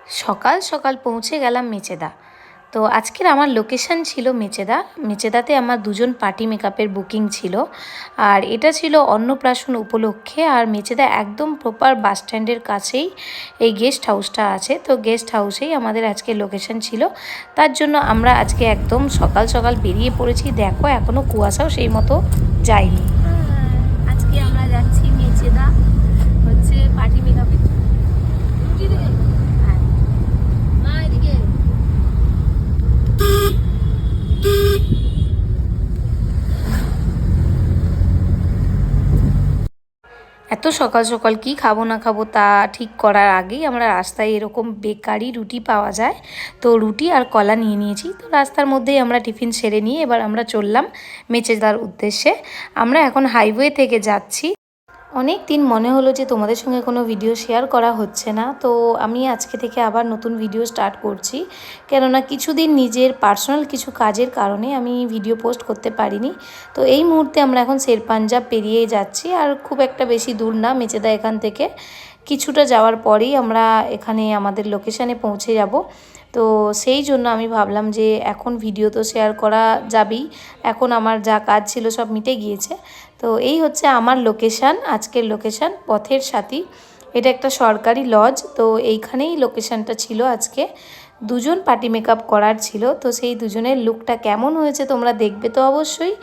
সকাল সকাল পৌঁছে গেলাম মেচেদা। তো আজকের আমার লোকেশান ছিল মেচেদা। মেচেদাতে আমার দুজন পার্টি মেকআপের বুকিং ছিল, আর এটা ছিল অন্নপ্রাশন উপলক্ষে। আর মেচেদা একদম প্রপার বাস স্ট্যান্ডের কাছেই এই গেস্ট হাউসটা আছে। তো গেস্ট হাউসেই আমাদের আজকে লোকেশান ছিল, তার জন্য আমরা আজকে একদম সকাল সকাল বেরিয়ে পড়েছি। দেখো এখনও কুয়াশাও সেই মতো যায়নি। আজকে আমরা যাচ্ছি মেচেদা, হচ্ছে পার্টি মেকআপের। এত সকাল সকাল কি খাবো না খাবো তা ঠিক করার আগেই আমরা রাস্তায় এরকম বেকারি রুটি পাওয়া যায়, তো রুটি আর কলা নিয়ে নিয়েছি। তো রাস্তার মধ্যেই আমরা টিফিন সেরে নিয়ে এবার আমরা চললাম মেচেদার উদ্দেশ্যে। আমরা এখন হাইওয়ে থেকে যাচ্ছি। অনেক দিন মনে হলো যে তোমাদের সঙ্গে কোনো ভিডিও শেয়ার করা হচ্ছে না, তো আমি আজকে থেকে আবার নতুন ভিডিও স্টার্ট করছি। কেননা কিছুদিন নিজের পার্সোনাল কিছু কাজের কারণে আমি ভিডিও পোস্ট করতে পারিনি। তো এই মুহূর্তে আমরা এখন শের পাঞ্জাব পেরিয়ে যাচ্ছি, আর খুব একটা বেশি দূর না মেচেদা এখান থেকে। কিছুটা যাওয়ার পরেই আমরা এখানে আমাদের লোকেশানে পৌঁছে যাব। তো সেই জন্য আমি ভাবলাম যে এখন ভিডিও তো শেয়ার করা যাবেই, এখন আমার যা কাজ ছিল সব মিটে গিয়েছে। তো এই হচ্ছে আমার লোকেশান, আজকের লোকেশান পথের সাথী। এটা একটা সরকারি লজ, তো এইখানেই লোকেশানটা ছিল আজকে। দুজন পার্টি মেকআপ করার ছিল, তো সেই দুজনের লুকটা কেমন হয়েছে তোমরা দেখবে তো অবশ্যই।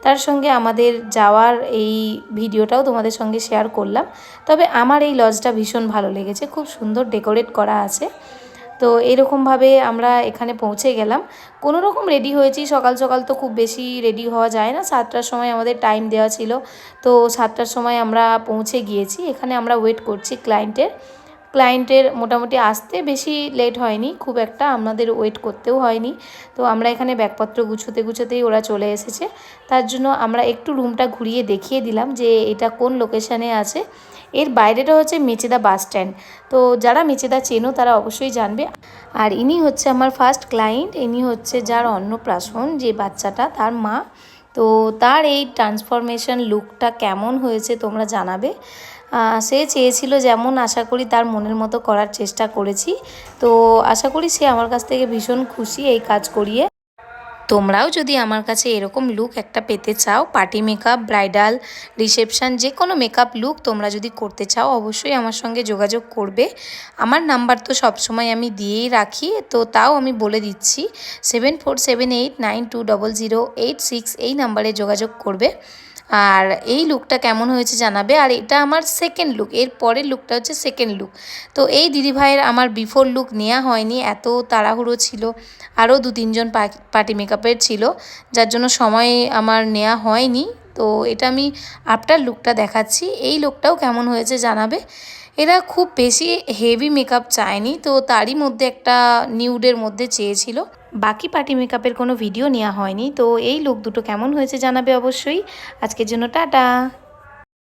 তার সঙ্গে আমাদের যাওয়ার এই ভিডিওটাও তোমাদের সঙ্গে শেয়ার করলাম। তবে আমার এই লজটা ভীষণ ভালো লেগেছে, খুব সুন্দর ডেকোরেট করা আছে। তো এরকমভাবে আমরা এখানে পৌঁছে গেলাম। কোনো রকম রেডি হয়েছি, সকাল সকাল তো খুব বেশি রেডি হওয়া যায় না, 7টার সময় আমাদের টাইম দেওয়া ছিল। তো 7টার সময় আমরা পৌঁছে গিয়েছি। এখানে আমরা ওয়েট করছি ক্লায়েন্টের মোটামুটি আসতে বেশি লেট হয়নি খুব একটা, আমাদের ওয়েট করতেও হয়নি। তো আমরা এখানে ব্যাগপত্র গুছোতেই ওরা চলে এসেছে। তার জন্য আমরা একটু রুমটা ঘুরিয়ে দেখিয়ে দিলাম যে এটা কোন লোকেশানে আছে। এর বাইরেটা হচ্ছে মেচেদা বাস স্ট্যান্ড। তো যারা মেচেদা চেনো তারা অবশ্যই জানবে। আর ইনি হচ্ছে আমার ফার্স্ট ক্লায়েন্ট, ইনি হচ্ছে যার অন্নপ্রাশন, যে বাচ্চাটা তার মা। তো তার এই ট্রান্সফরমেশন লুকটা কেমন হয়েছে তোমরা জানাবে। সে চেয়েছিল যেমন, আশা করি তার মনের মতো করার চেষ্টা করেছি। তো আশা করি সে আমার কাছ থেকে ভীষণ খুশি এই কাজ করিয়ে। তোমরাও যদি আমার কাছে এরকম লুক একটা পেতে চাও, পার্টি মেকআপ, ব্রাইডাল, রিসেপশন, যে কোনো মেকআপ লুক তোমরা যদি করতে চাও অবশ্যই আমার সঙ্গে যোগাযোগ করবে। আমার নাম্বার তো সবসময় আমি দিয়েই রাখি, তো তাও আমি বলে দিচ্ছি 7478920086 এই নাম্বারে যোগাযোগ করবে। আর এই লুকটা কেমন হয়েছে জানাবে। আর এটা আমার সেকেন্ড লুক, এর পরের লুকটা হচ্ছে সেকেন্ড লুক। তো এই দিদিভাইয়ের আমার বিফোর লুক নেওয়া হয়নি, এত তাড়াহুড়ো ছিল, আরও 2-3 জন পার্টি মেকআপের ছিল, যার জন্য সময় আমার নেওয়া হয়নি। তো এটা আমি আফটার লুকটা দেখাচ্ছি, এই লুকটাও কেমন হয়েছে জানাবে। এরা খুব বেশি হেভি মেকআপ চায়নি, তো তারই মধ্যে একটা নিউডের মধ্যে চেয়েছিল। বাকি পার্টি মেকআপের কোনো ভিডিও নেওয়া হয়নি। তো এই লুক দুটো কেমন হয়েছে জানাবে অবশ্যই। আজকের জন্য টাটা।